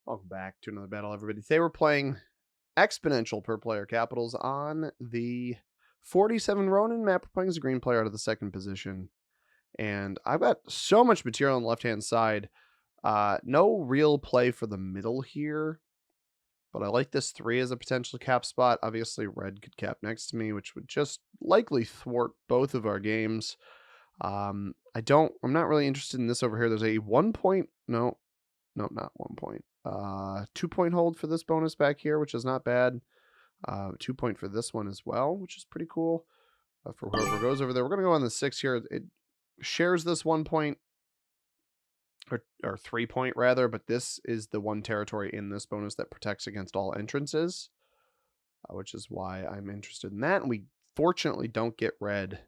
Welcome back to another battle, everybody. Today we're playing exponential per player capitals on the 47 Ronin map. We're playing as a green player out of the second position. And I've got so much material on the left-hand side. No real play for the middle here. But I like this 3 as a potential cap spot. Obviously, red could cap next to me, which would just likely thwart both of our games. I'm not really interested in this over here. There's a 1 point. No, not 1 point. 2 point hold for this bonus back here, which is not bad. 2 point for this one as well, which is pretty cool. For whoever goes over there, we're going to go on the 6 here. It shares this 1 point, or 3 point rather, but this is the one territory in this bonus that protects against all entrances, which is why I'm interested in that. And we fortunately don't get red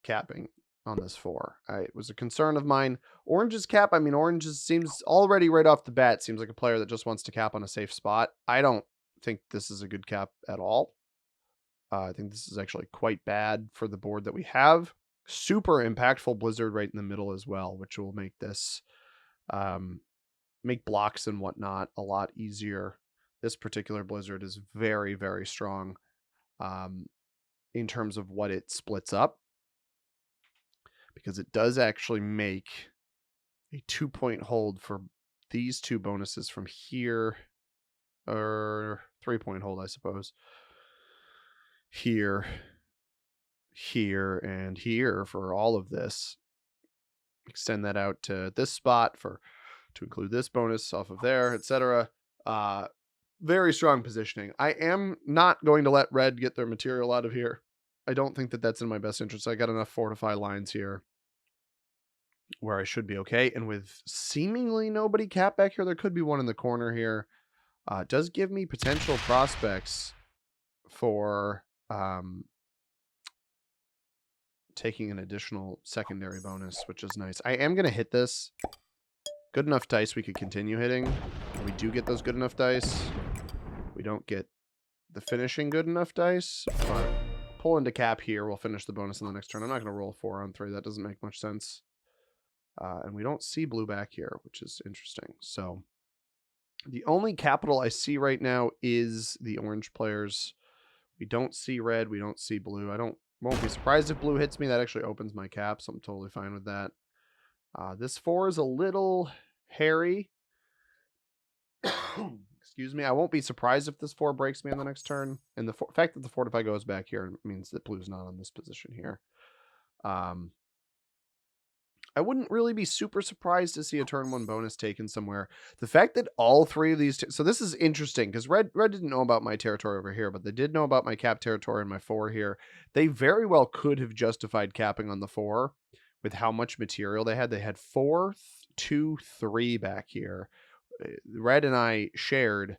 capping on this 4. It was a concern of mine. Orange's cap, I mean, Orange seems already right off the bat, seems like a player that just wants to cap on a safe spot. I don't think this is a good cap at all. I think this is actually quite bad for the board that we have. Super impactful Blizzard right in the middle as well, which will make this, make blocks and whatnot a lot easier. This particular Blizzard is very, very strong in terms of what it splits up, because it does actually make a 2 point hold for these 2 bonuses from here, or 3 point hold, I suppose. Here, and here for all of this. Extend that out to this spot to include this bonus off of there, etc. Very strong positioning. I am not going to let red get their material out of here. I don't think that that's in my best interest. I got enough fortify lines here where I should be okay. And with seemingly nobody capped back here, there could be one in the corner here. It does give me potential prospects for taking an additional secondary bonus, which is nice. I am going to hit this. Good enough dice we could continue hitting. We do get those good enough dice. We don't get the finishing good enough dice, but pull into cap here. We'll finish the bonus in the next turn. I'm not going to roll 4 on 3. That doesn't make much sense. And we don't see blue back here, which is interesting. So the only capital I see right now is the orange players. We don't see red. We don't see blue. Won't be surprised if blue hits me. That actually opens my cap, so I'm totally fine with that. This 4 is a little hairy. Excuse me. I won't be surprised if this 4 breaks me on the next turn. And the fact that the fortify goes back here means that blue's not on this position here. I wouldn't really be super surprised to see a turn 1 bonus taken somewhere. The fact that all 3 of these... So this is interesting, because red didn't know about my territory over here, but they did know about my cap territory and my 4 here. They very well could have justified capping on the 4 with how much material they had. They had 4, 2, 3 back here. Red and I shared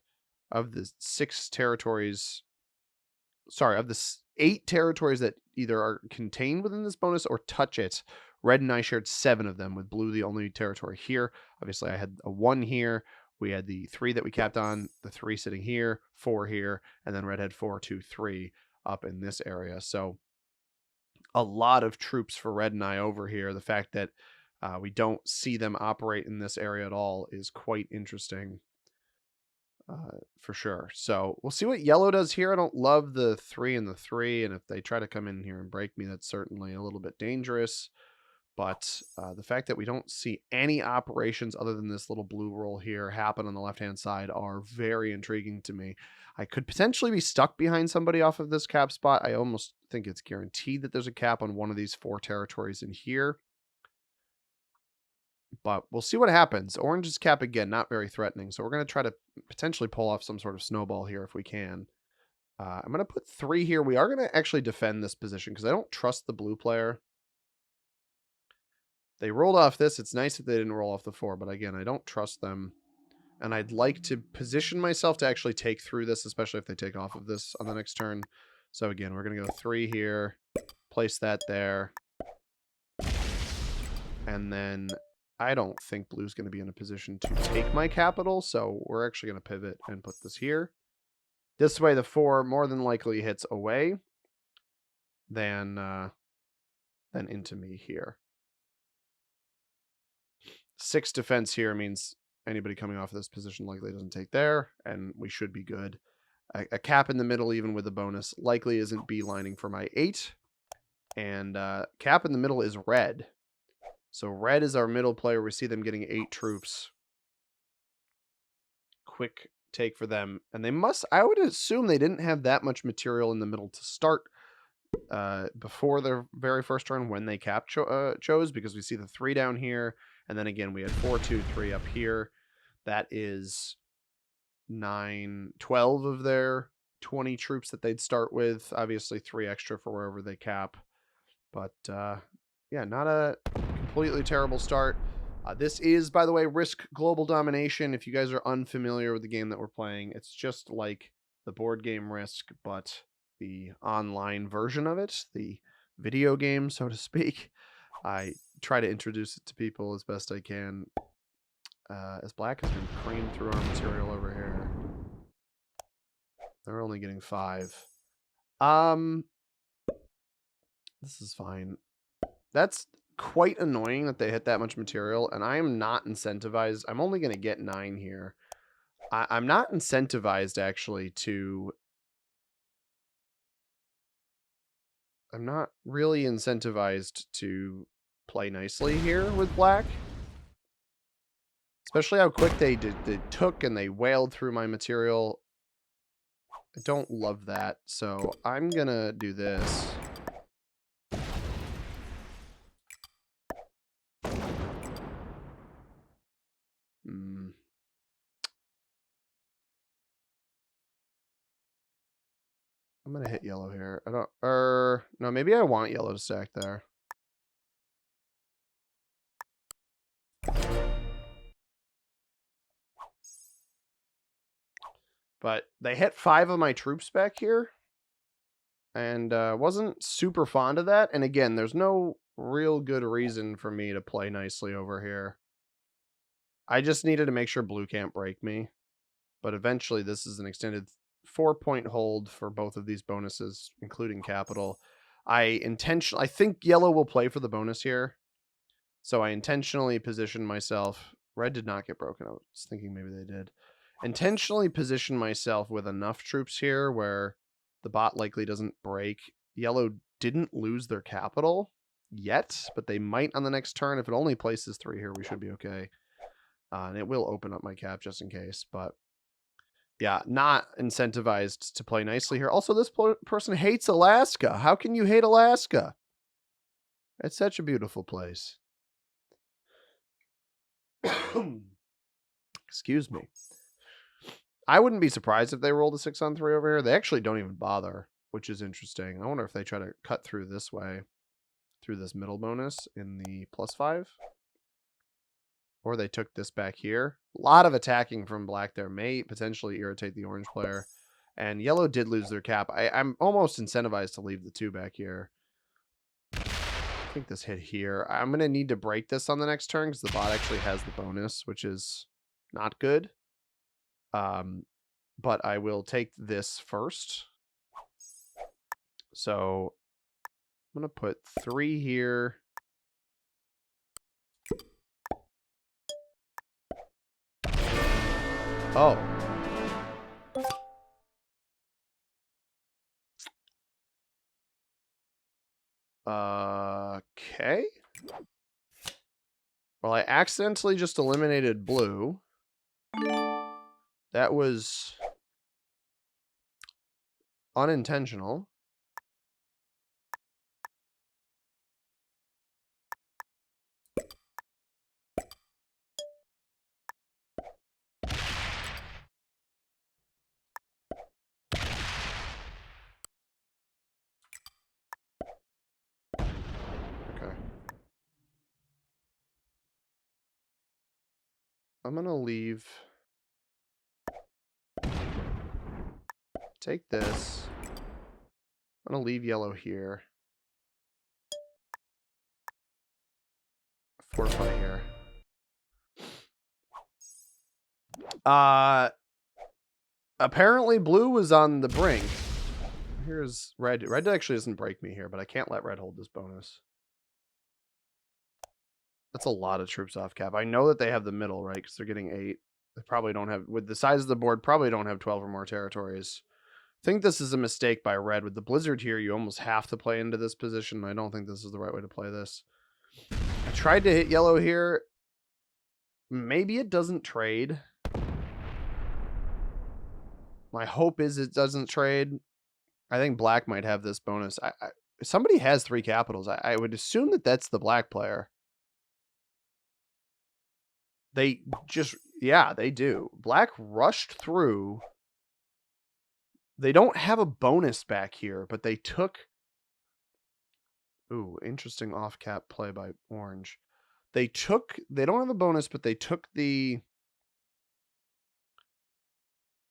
of the 6 territories... Sorry, of the 8 territories that either are contained within this bonus or touch it, red and I shared 7 of them, with blue the only territory here. Obviously, I had a 1 here. We had the 3 that we capped on, the 3 sitting here, 4 here, and then red had 4, 2, 3 up in this area. So a lot of troops for red and I over here. The fact that we don't see them operate in this area at all is quite interesting. For sure. So we'll see what yellow does here. I don't love the 3 and the 3, and if they try to come in here and break me, that's certainly a little bit dangerous. But the fact that we don't see any operations other than this little blue roll here happen on the left-hand side are very intriguing to me. I could potentially be stuck behind somebody off of this cap spot. I almost think it's guaranteed that there's a cap on one of these 4 territories in here. But we'll see what happens. Orange's cap again, not very threatening. So we're going to try to potentially pull off some sort of snowball here if we can. I'm going to put 3 here. We are going to actually defend this position because I don't trust the blue player. They rolled off this. It's nice that they didn't roll off the 4, but again, I don't trust them. And I'd like to position myself to actually take through this, especially if they take off of this on the next turn. So again, we're going to go 3 here, place that there. And then I don't think blue's going to be in a position to take my capital, so we're actually going to pivot and put this here. This way, the 4 more than likely hits away than into me here. 6 defense here means anybody coming off of this position likely doesn't take there, and we should be good. A cap in the middle, even with a bonus, likely isn't beelining for my 8. And cap in the middle is red. So red is our middle player. We see them getting 8 troops. Quick take for them. And they must, I would assume they didn't have that much material in the middle to start before their very first turn when they cap chose, because we see the 3 down here. And then again, we had 4, 2, 3 up here. That is 9, 12 of their 20 troops that they'd start with. Obviously 3 extra for wherever they cap. But yeah, not a completely terrible start. This is, by the way, Risk Global Domination. If you guys are unfamiliar with the game that we're playing, it's just like the board game Risk, but the online version of it, the video game, so to speak. I try to introduce it to people as best I can. As black has been creamed through our material over here. They're only getting 5. This is fine. That's quite annoying that they hit that much material, and I am not incentivized. I'm only going to get 9 here. I'm not incentivized, actually, to... I'm not really incentivized to play nicely here with black. Especially how quick they took and they wailed through my material. I don't love that, so I'm going to do this. I'm going to hit yellow here. I don't... no, maybe I want yellow to stack there. But they hit 5 of my troops back here. And wasn't super fond of that. And again, there's no real good reason for me to play nicely over here. I just needed to make sure blue can't break me. But eventually this is an extended 4-point hold for both of these bonuses, including capital. I think yellow will play for the bonus here. So I intentionally positioned myself. Red did not get broken. I was thinking maybe they did. Intentionally position myself with enough troops here where the bot likely doesn't break. Yellow didn't lose their capital yet, but they might on the next turn. If it only places 3 here, we should be okay. And it will open up my cap just in case. But yeah, not incentivized to play nicely here. Also, this person hates Alaska. How can you hate Alaska? It's such a beautiful place. Excuse me. I wouldn't be surprised if they rolled a 6-on-3 over here. They actually don't even bother, which is interesting. I wonder if they try to cut through this way, through this middle bonus in the +5. Or they took this back here. A lot of attacking from black there may potentially irritate the orange player. And yellow did lose their cap. I'm almost incentivized to leave the 2 back here. I think this hit here. I'm going to need to break this on the next turn because the bot actually has the bonus, which is not good. But I will take this first. So I'm going to put 3 here. Oh. Okay. Well, I accidentally just eliminated blue. That was unintentional. Okay. I'm gonna leave. Take this. I'm gonna leave yellow here. Fortify here. Apparently blue was on the brink. Here's red. Red actually doesn't break me here, but I can't let red hold this bonus. That's a lot of troops off cap. I know that they have the middle, right? Because they're getting 8. They probably don't have, with the size of the board, probably don't have 12 or more territories. I think this is a mistake by red. With the blizzard here, you almost have to play into this position. I don't think this is the right way to play this. I tried to hit yellow here. Maybe it doesn't trade. My hope is it doesn't trade. I think black might have this bonus. Somebody has 3 capitals. I would assume that that's the black player. They just, yeah, they do. Black rushed through. They don't have a bonus back here, but they took... Ooh, interesting off-cap play by orange. They don't have a bonus, but they took the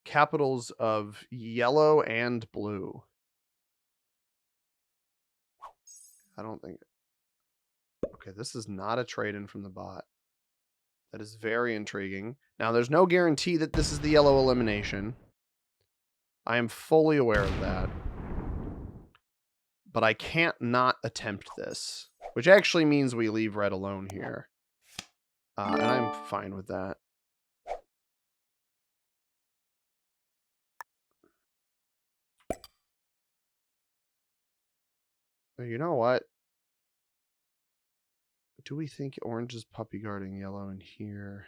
capitals of yellow and blue. I don't think... Okay, this is not a trade-in from the bot. That is very intriguing. Now, there's no guarantee that this is the yellow elimination. I am fully aware of that. But I can't not attempt this. Which actually means we leave red alone here. And I'm fine with that. You know what? Do we think orange is puppy guarding yellow in here?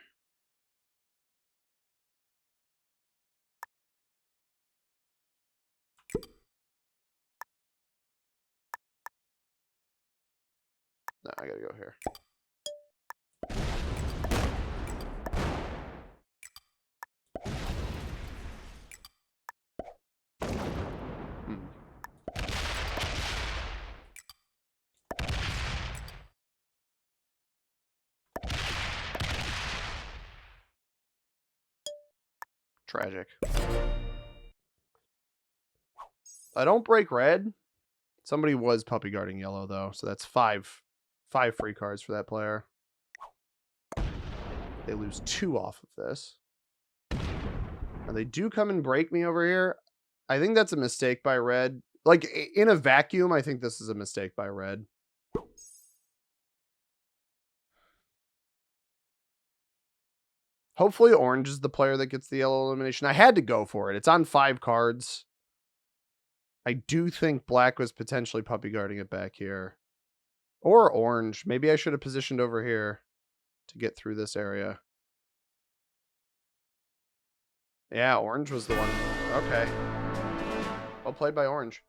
No, I gotta go here. Tragic. I don't break red. Somebody was puppy guarding yellow, though, so that's 5 free cards for that player. They lose 2 off of this. And they do come and break me over here. I think that's a mistake by red. Like, in a vacuum, I think this is a mistake by red. Hopefully orange is the player that gets the yellow elimination. I had to go for it. It's on 5 cards. I do think black was potentially puppy guarding it back here. Or orange. Maybe I should have positioned over here to get through this area. Yeah, orange was the one. Okay. Well played by orange.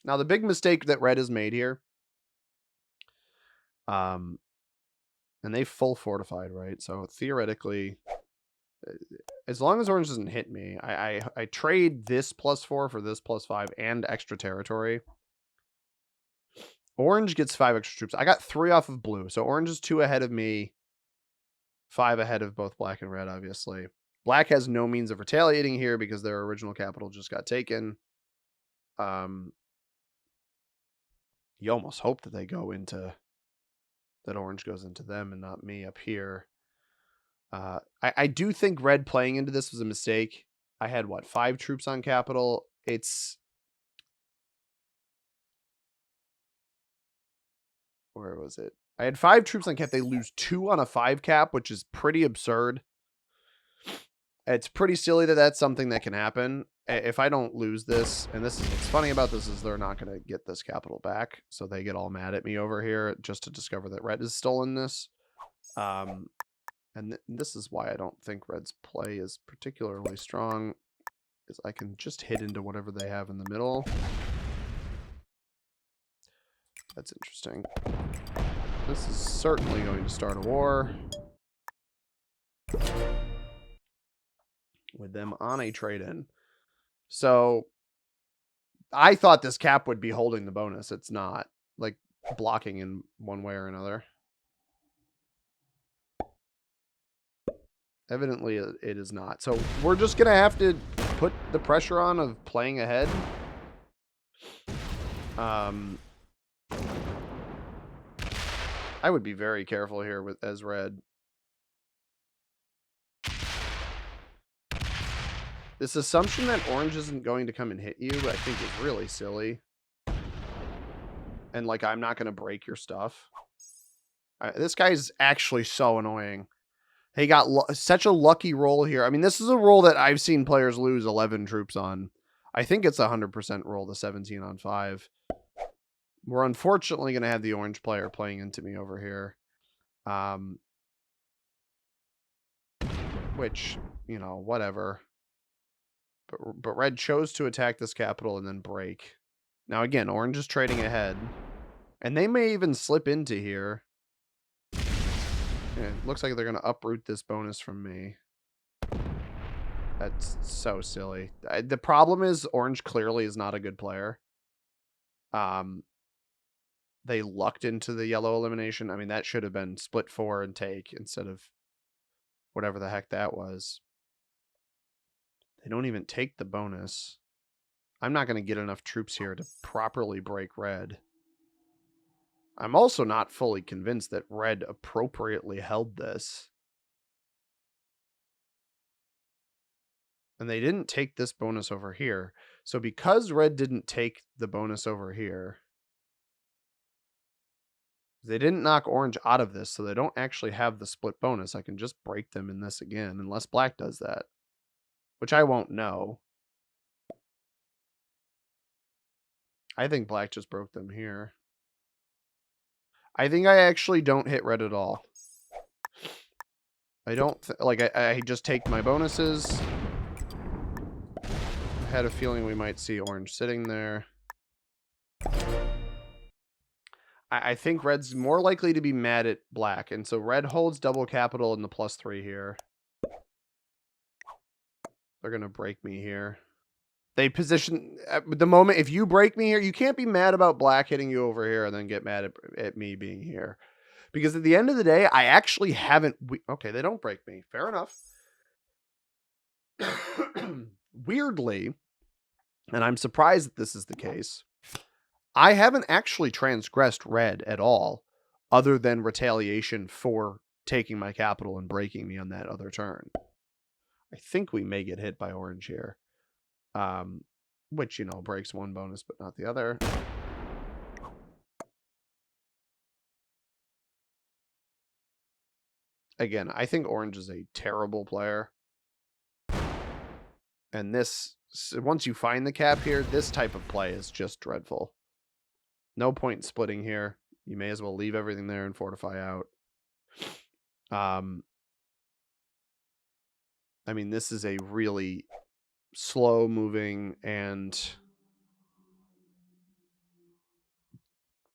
Now, the big mistake that red has made here, and they full fortified, right? So theoretically, as long as orange doesn't hit me, I trade this +4 for this +5 and extra territory. Orange gets 5 extra troops. I got 3 off of blue, so orange is 2 ahead of me, 5 ahead of both black and red, obviously. Black has no means of retaliating here because their original capital just got taken. You almost hope that they go into... that orange goes into them and not me up here. I do think red playing into this was a mistake. I had, what, 5 troops on capital? It's... Where was it? I had 5 troops on cap. They lose 2 on a 5 cap, which is pretty absurd. It's pretty silly that that's something that can happen. If I don't lose this, and this is what's funny about this, is they're not going to get this capital back, so they get all mad at me over here just to discover that red is stolen this. And this is why I don't think red's play is particularly strong, is I can just hit into whatever they have in the middle. That's interesting. This is certainly going to start a war. With them on a trade-in. So, I thought this cap would be holding the bonus. It's not. Like, blocking in one way or another. Evidently, it is not. So, we're just going to have to put the pressure on of playing ahead. I would be very careful here with as red. This assumption that orange isn't going to come and hit you, I think, is really silly. And, like, I'm not going to break your stuff. This guy's actually so annoying. He got such a lucky roll here. I mean, this is a roll that I've seen players lose 11 troops on. I think it's a 100% roll, the 17 on 5. We're unfortunately going to have the orange player playing into me over here. Which, you know, whatever. But red chose to attack this capital and then break. Now, again, orange is trading ahead. And they may even slip into here. Yeah, it looks like they're going to uproot this bonus from me. That's so silly. The problem is orange clearly is not a good player. They lucked into the yellow elimination. I mean, that should have been split 4 and take instead of whatever the heck that was. They don't even take the bonus. I'm not going to get enough troops here to properly break red. I'm also not fully convinced that red appropriately held this. And they didn't take this bonus over here. So because red didn't take the bonus over here, they didn't knock orange out of this, so they don't actually have the split bonus. I can just break them in this again, unless black does that, which I won't know. I think black just broke them here. I think I actually don't hit red at all. I don't, I just take my bonuses. I had a feeling we might see orange sitting there. I think red's more likely to be mad at black, and so red holds double capital in the +3 here. They're going to break me here. They position at the moment. If you break me here, you can't be mad about black hitting you over here and then get mad at me being here. Because at the end of the day, I actually haven't. Okay, they don't break me. Fair enough. Weirdly, and I'm surprised that this is the case, I haven't actually transgressed red at all, other than retaliation for taking my capital and breaking me on that other turn. I think we may get hit by orange here. Which, you know, breaks one bonus, but not the other. Again, I think orange is a terrible player. And this, once you find the cap here, this type of play is just dreadful. No point in splitting here. You may as well leave everything there and fortify out. I mean, this is a really slow moving and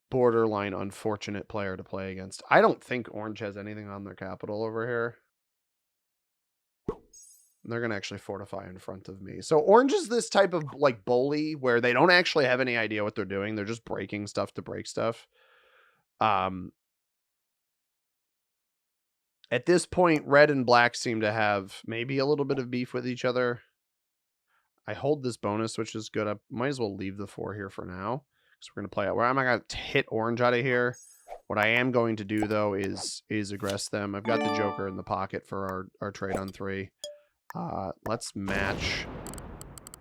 borderline unfortunate player to play against. I don't think orange has anything on their capital over here. They're going to actually fortify in front of me. So orange is this type of like bully where they don't actually have any idea what they're doing. They're just breaking stuff to break stuff. At this point, red and black seem to have maybe a little bit of beef with each other. I hold this bonus, which is good. I might as well leave the 4 here for now. So we're going to play out. Where am I going to hit orange out of here? What I am going to do, though, is aggress them. I've got the Joker in the pocket for our trade on 3. Let's match.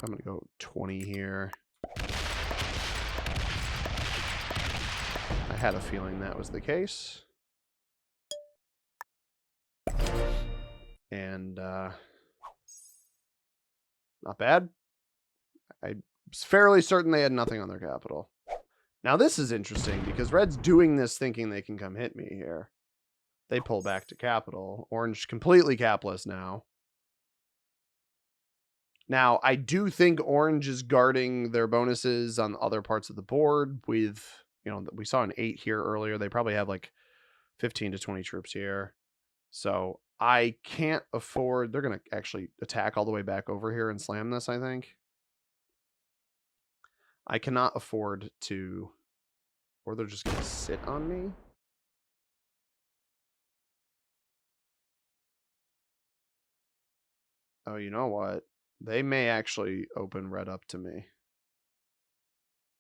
I'm going to go 20 here. I had a feeling that was the case. And not bad. I'm fairly certain they had nothing on their capital. Now this is interesting because red's doing this thinking they can come hit me here. They pull back to capital. Orange completely capless now. Now, I do think orange is guarding their bonuses on other parts of the board with, you know, we saw an 8 here earlier. They probably have like 15 to 20 troops here. So I can't afford, they're going to actually attack all the way back over here and slam this, I think. I cannot afford to, or they're just going to sit on me. Oh, you know what? They may actually open red up to me.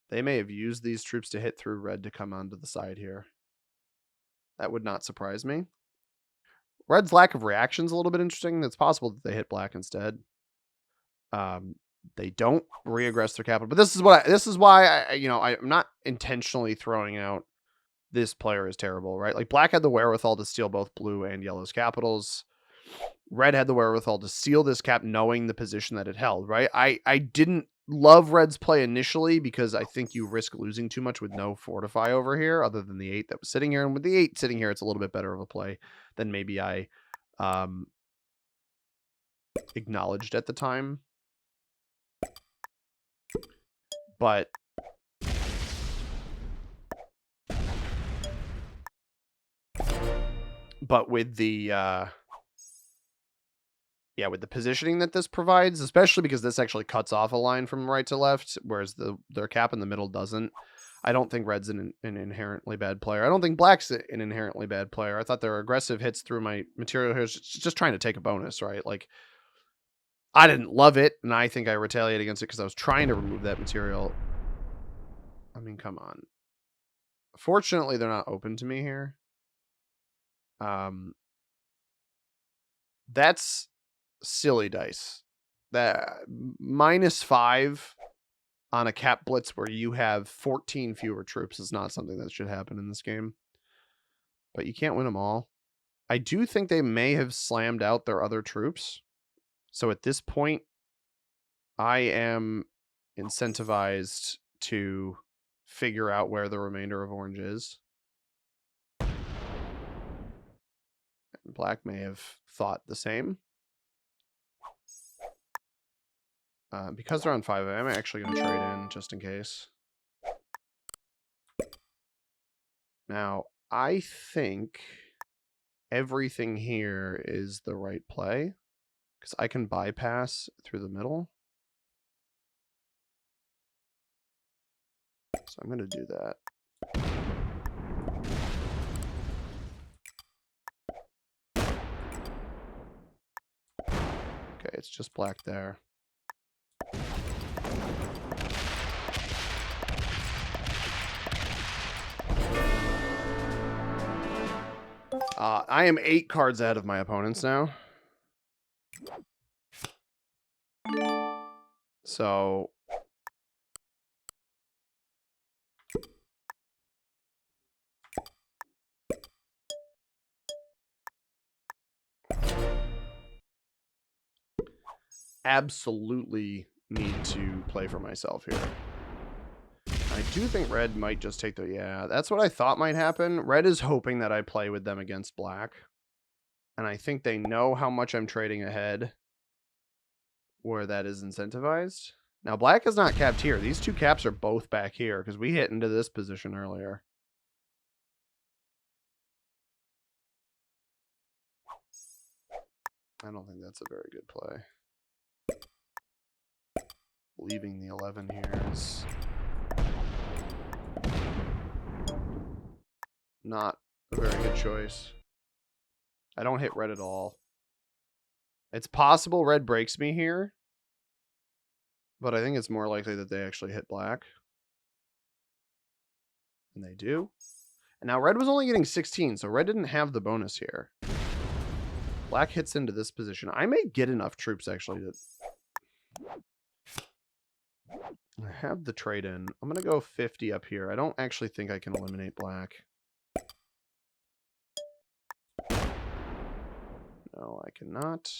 They may have used these troops to hit through red to come onto the side here. That would not surprise me. Red's lack of reaction is a little bit interesting. It's possible that they hit black instead. They don't reaggress their capital. But this is why I'm not intentionally throwing out this player is terrible, right? Like black had the wherewithal to steal both blue and yellow's capitals. Red had the wherewithal to steal this cap knowing the position that it held, right? I didn't love red's play initially because I think you risk losing too much with no fortify over here other than the 8 that was sitting here. And with the 8 sitting here, it's a little bit better of a play than maybe I acknowledged at the time. But with the with the positioning that this provides, especially because this actually cuts off a line from right to left, whereas their cap in the middle doesn't. I don't think red's an inherently bad player. I don't think black's an inherently bad player. I thought their aggressive hits through my material here was just trying to take a bonus, right? Like, I didn't love it, and I think I retaliate against it because I was trying to remove that material. I mean, come on. Fortunately, they're not open to me here. That's silly dice. That -5 on a cap blitz where you have 14 fewer troops is not something that should happen in this game. But you can't win them all. I do think they may have slammed out their other troops. So at this point, I am incentivized to figure out where the remainder of orange is. And black may have thought the same. Because they're on 5, I'm actually going to trade in just in case. Now, I think everything here is the right play because I can bypass through the middle. So I'm going to do that. Okay, it's just black there. I am 8 cards ahead of my opponents now. So absolutely need to play for myself here. I do think red might just take the... Yeah, that's what I thought might happen. Red is hoping that I play with them against black. And I think they know how much I'm trading ahead where that is incentivized. Now, black is not capped here. These two caps are both back here because we hit into this position earlier. I don't think that's a very good play. Leaving the 11 here is not a very good choice. I don't hit red at all. It's possible red breaks me here, but I think it's more likely that they actually hit black. And they do. And now red was only getting 16, so red didn't have the bonus here. Black hits into this position. I may get enough troops actually to... I have the trade in. I'm going to go 50 up here. I don't actually think I can eliminate black. No, I cannot.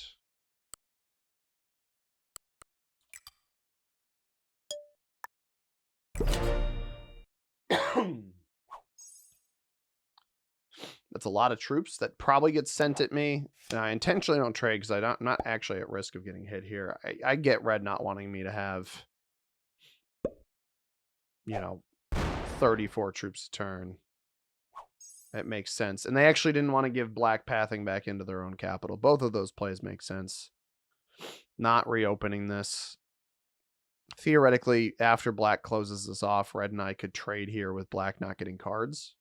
That's a lot of troops that probably get sent at me. And I intentionally don't trade because I'm not actually at risk of getting hit here. I get red not wanting me to have, 34 troops a turn. It makes sense. And they actually didn't want to give black pathing back into their own capital. Both of those plays make sense. Not reopening this. Theoretically, after black closes this off, red and I could trade here with black not getting cards.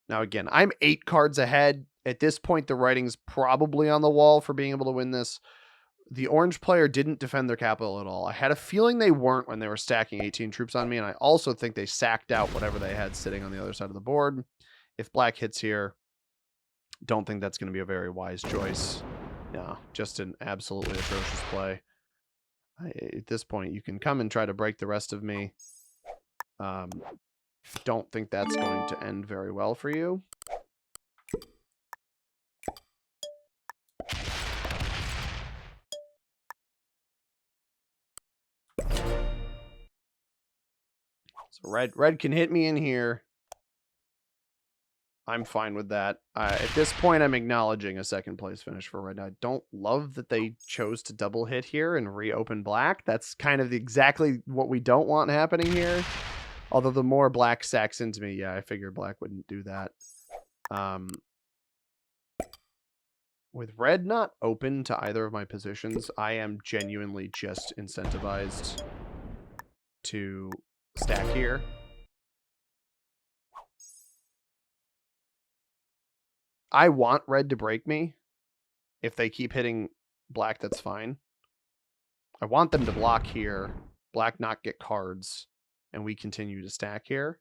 Now, again, I'm 8 cards ahead. At this point, the writing's probably on the wall for being able to win this. The orange player didn't defend their capital at all. I had a feeling they weren't when they were stacking 18 troops on me, and I also think they sacked out whatever they had sitting on the other side of the board. If black hits here, don't think that's going to be a very wise choice. No, just an absolutely atrocious play. At this point, you can come and try to break the rest of me. Don't think that's going to end very well for you. So red can hit me in here. I'm fine with that. At this point, I'm acknowledging a second place finish for red. I don't love that they chose to double hit here and reopen black. That's kind of exactly what we don't want happening here. Although the more black sacks into me, yeah, I figured black wouldn't do that. With red not open to either of my positions, I am genuinely just incentivized to stack here. I want red to break me. If they keep hitting black, that's fine. I want them to block here, black not get cards, and we continue to stack here.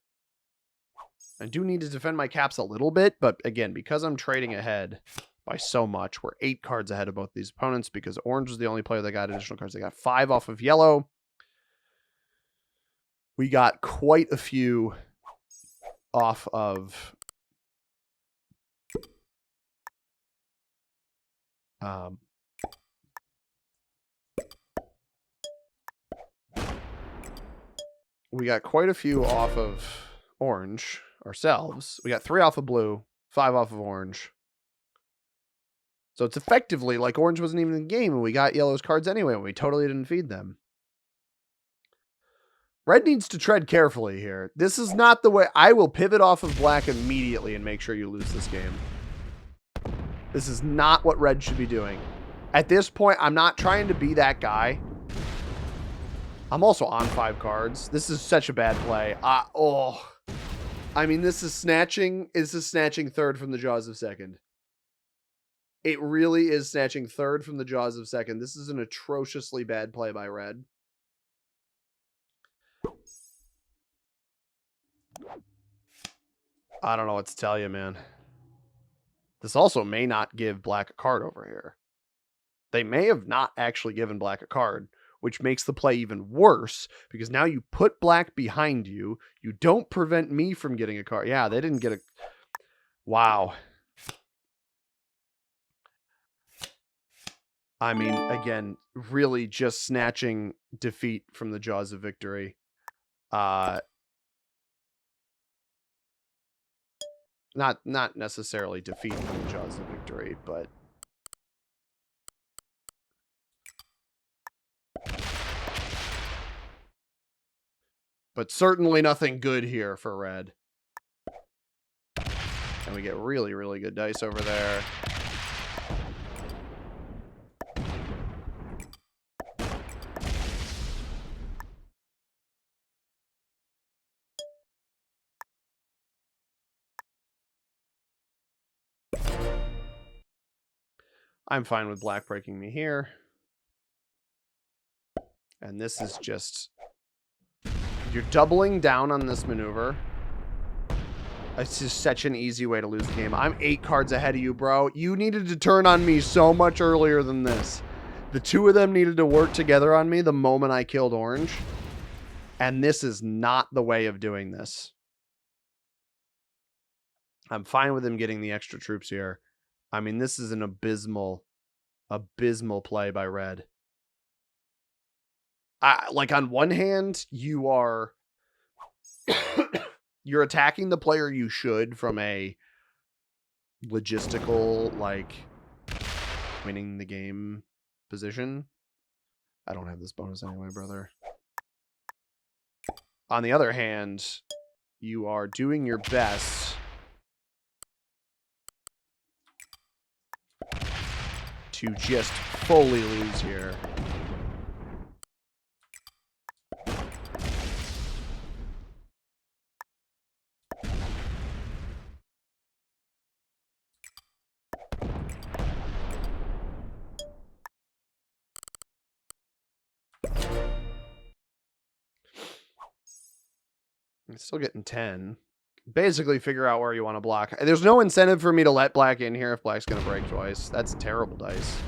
I do need to defend my caps a little bit, but again, because I'm trading ahead by so much, we're 8 cards ahead of both these opponents because orange was the only player that got additional cards. They got 5 off of yellow. We got quite a few off of we got quite a few off of orange ourselves. We got 3 off of blue, 5 off of orange. So it's effectively like orange wasn't even in the game and we got yellow's cards anyway and we totally didn't feed them. Red needs to tread carefully here. This is not the way. I will pivot off of black immediately and make sure you lose this game. This is not what red should be doing. At this point, I'm not trying to be that guy. I'm also on 5 cards. This is such a bad play. I mean, this is snatching third from the jaws of second. It really is snatching third from the jaws of second. This is an atrociously bad play by red. I don't know what to tell you, man. This also may not give black a card over here. They may have not actually given black a card, which makes the play even worse because now you put black behind you. You don't prevent me from getting a card. Yeah, they didn't get a... Wow. I mean, again, really just snatching defeat from the jaws of victory. Not necessarily defeat from the jaws of victory, but... But certainly nothing good here for red. And we get really, really good dice over there. I'm fine with black breaking me here. And this is just... You're doubling down on this maneuver. It's just such an easy way to lose the game. I'm 8 cards ahead of you, bro. You needed to turn on me so much earlier than this. The two of them needed to work together on me the moment I killed orange. And this is not the way of doing this. I'm fine with him getting the extra troops here. I mean, this is an abysmal play by red. Like, on one hand, you are... you're attacking the player you should from a logistical, like, winning the game position. I don't have this bonus anyway, brother. On the other hand, you are doing your best to just fully lose here. I'm still getting 10. Basically, figure out where you want to block. There's no incentive for me to let black in here if black's going to break twice. That's terrible dice.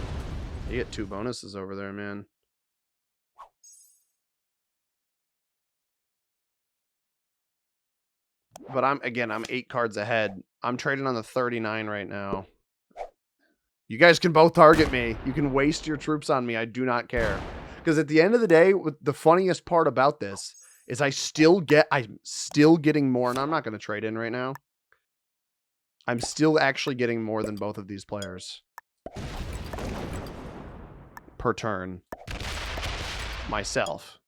You get 2 bonuses over there, man. But I'm 8 cards ahead. I'm trading on the 39 right now. You guys can both target me. You can waste your troops on me. I do not care. Because at the end of the day, the funniest part about this is I'm still getting more, and I'm not going to trade in right now. I'm still actually getting more than both of these players per turn myself.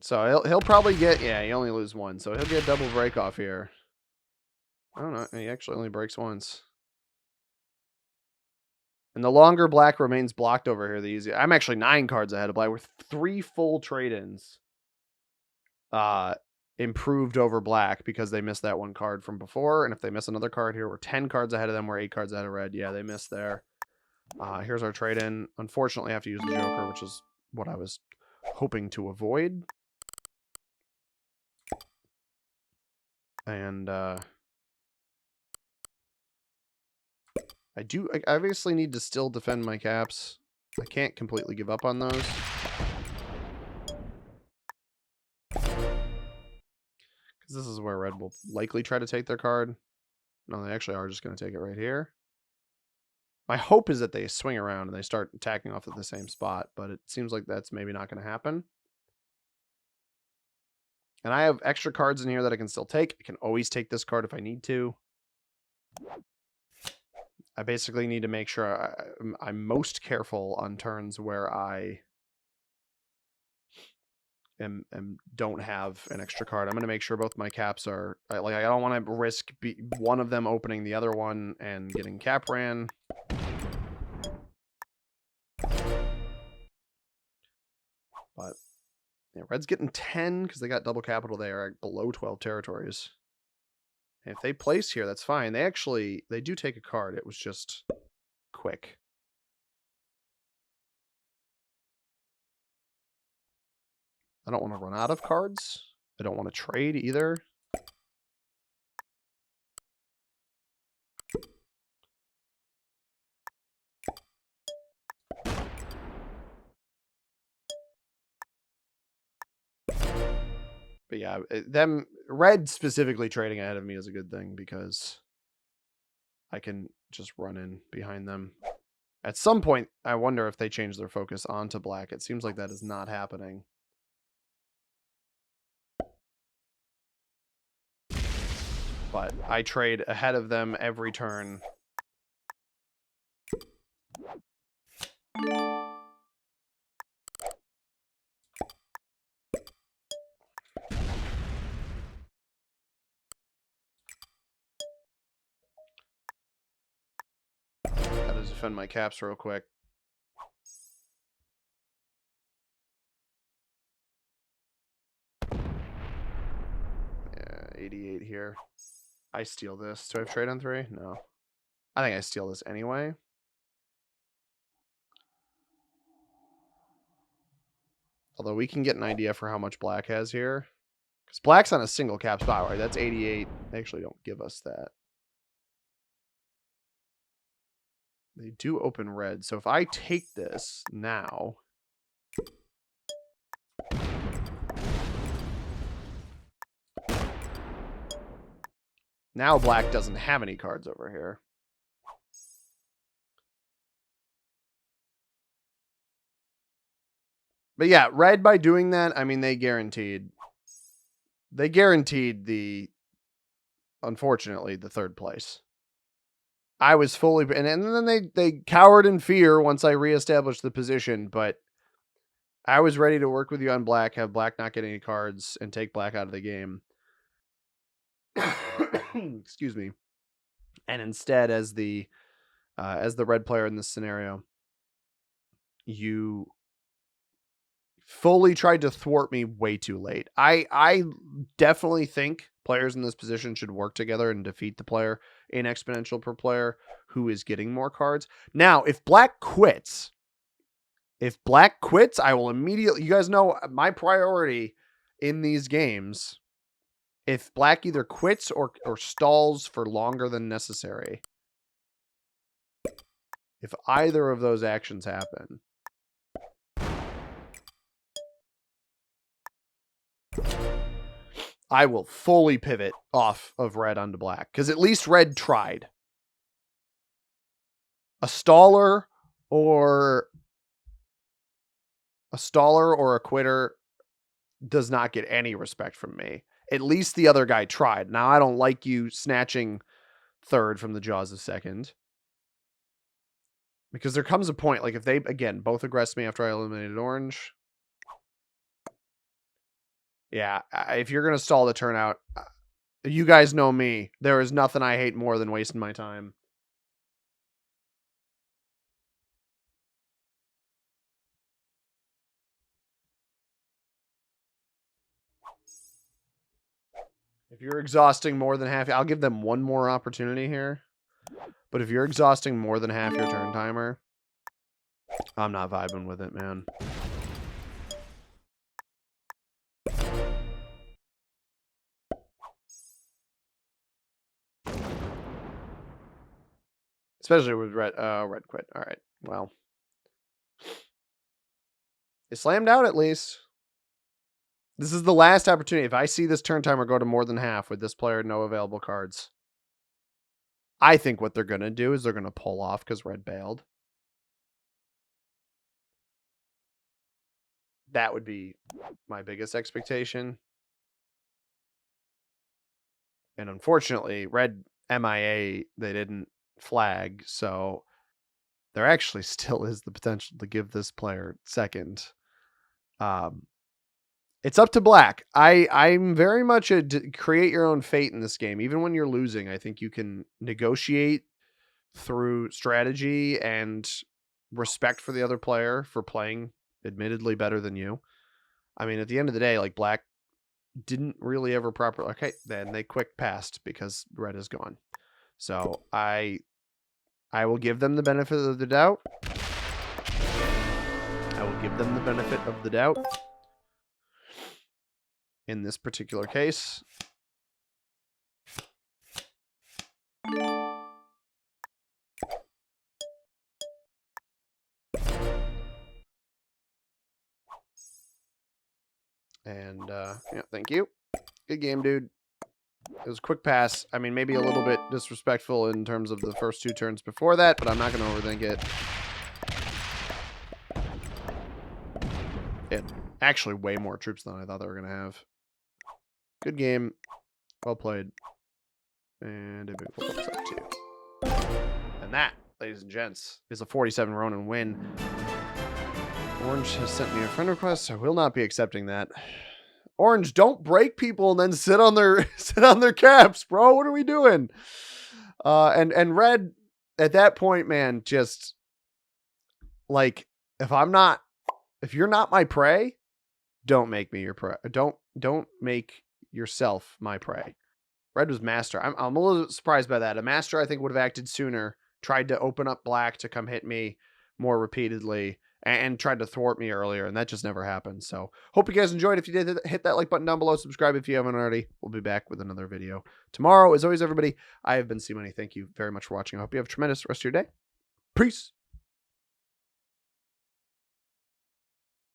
So he'll probably get, yeah, he only lose one, so he'll get a double break off here. I don't know, he actually only breaks once. And the longer black remains blocked over here, the easier. I'm actually 9 cards ahead of black with 3 full trade-ins. Improved over black because they missed that one card from before, and if they miss another card here, we're 10 cards ahead of them. We're 8 cards ahead of red. Yeah, they missed there. Here's our trade-in. Unfortunately, I have to use the Joker, which is what I was hoping to avoid. And I obviously need to still defend my caps. I can't completely give up on those. Because this is where red will likely try to take their card. No, they actually are just going to take it right here. My hope is that they swing around and they start attacking off at the same spot, but it seems like that's maybe not going to happen. And I have extra cards in here that I can still take. I can always take this card if I need to. I basically need to make sure I'm most careful on turns where I don't have an extra card. I'm going to make sure both my caps are... I don't want to risk one of them opening the other one and getting cap ran. But yeah, red's getting 10 because they got double capital. They are below 12 territories. And if they place here, that's fine. They do take a card. It was just quick. I don't want to run out of cards. I don't want to trade either. But yeah, red specifically trading ahead of me is a good thing because I can just run in behind them. At some point, I wonder if they change their focus onto black. It seems like that is not happening. But I trade ahead of them every turn. Gotta defend my caps real quick. Yeah, 88 here. I steal this. Do I have trade on 3? No. I think I steal this anyway. Although we can get an idea for how much black has here. Because black's on a single cap spot, right? That's 88. They actually don't give us that. They do open red. So if I take this now... Now black doesn't have any cards over here. But yeah, red, by doing that, I mean, they guaranteed unfortunately, the 3rd place. I was fully, and then they cowered in fear once I reestablished the position, but I was ready to work with you on black, have black not get any cards, and take black out of the game. Excuse me. And instead, as the red player in this scenario, you fully tried to thwart me way too late. I definitely think players in this position should work together and defeat the player in exponential per player who is getting more cards. Now, if black quits, I will immediately... You guys know my priority in these games. If black either quits or stalls for longer than necessary, if either of those actions happen, I will fully pivot off of red onto black, because at least red tried. A staller or a quitter does not get any respect from me. At least the other guy tried. Now, I don't like you snatching third from the jaws of second, because there comes a point, like if they, again, both aggress me after I eliminated orange. Yeah, if you're going to stall the turnout, you guys know me. There is nothing I hate more than wasting my time. If you're exhausting more than half, I'll give them one more opportunity here. But if you're exhausting more than half your turn timer, I'm not vibing with it, man. Especially with red quit. All right. Well, it slammed out at least. This is the last opportunity. If I see this turn timer go to more than half with this player, no available cards, I think what they're going to do is they're going to pull off because red bailed. That would be my biggest expectation. And unfortunately, red MIA, they didn't flag, so there actually still is the potential to give this player second. It's up to black. I'm very much a create your own fate in this game. Even when you're losing, I think you can negotiate through strategy and respect for the other player for playing admittedly better than you. I mean, at the end of the day, like black didn't really ever properly. Okay, then they quick passed because red is gone. So I will give them the benefit of the doubt. I will give them the benefit of the doubt in this particular case. And yeah, thank you. Good game, dude. It was a quick pass. I mean, maybe a little bit disrespectful in terms of the first two turns before that, but I'm not going to overthink it. It actually way more troops than I thought they were going to have. Good game. Well played. And a big thumbs up too. And that, ladies and gents, is a 47 Ronin win. Orange has sent me a friend request. I will not be accepting that. Orange, don't break people and then sit on their caps, bro. What are we doing? And red, at that point, man, just like if you're not my prey, don't make me your prey. Don't make yourself my prey. Red was master. I'm a little surprised by that. A master, I think, would have acted sooner. Tried to open up black to come hit me more repeatedly and tried to thwart me earlier, and that just never happened. So hope you guys enjoyed. If you did, hit that like button down below. Subscribe if you haven't already. We'll be back with another video tomorrow. As always, everybody, I have been C-Money. Thank you very much for watching. I hope you have a tremendous rest of your day. Peace.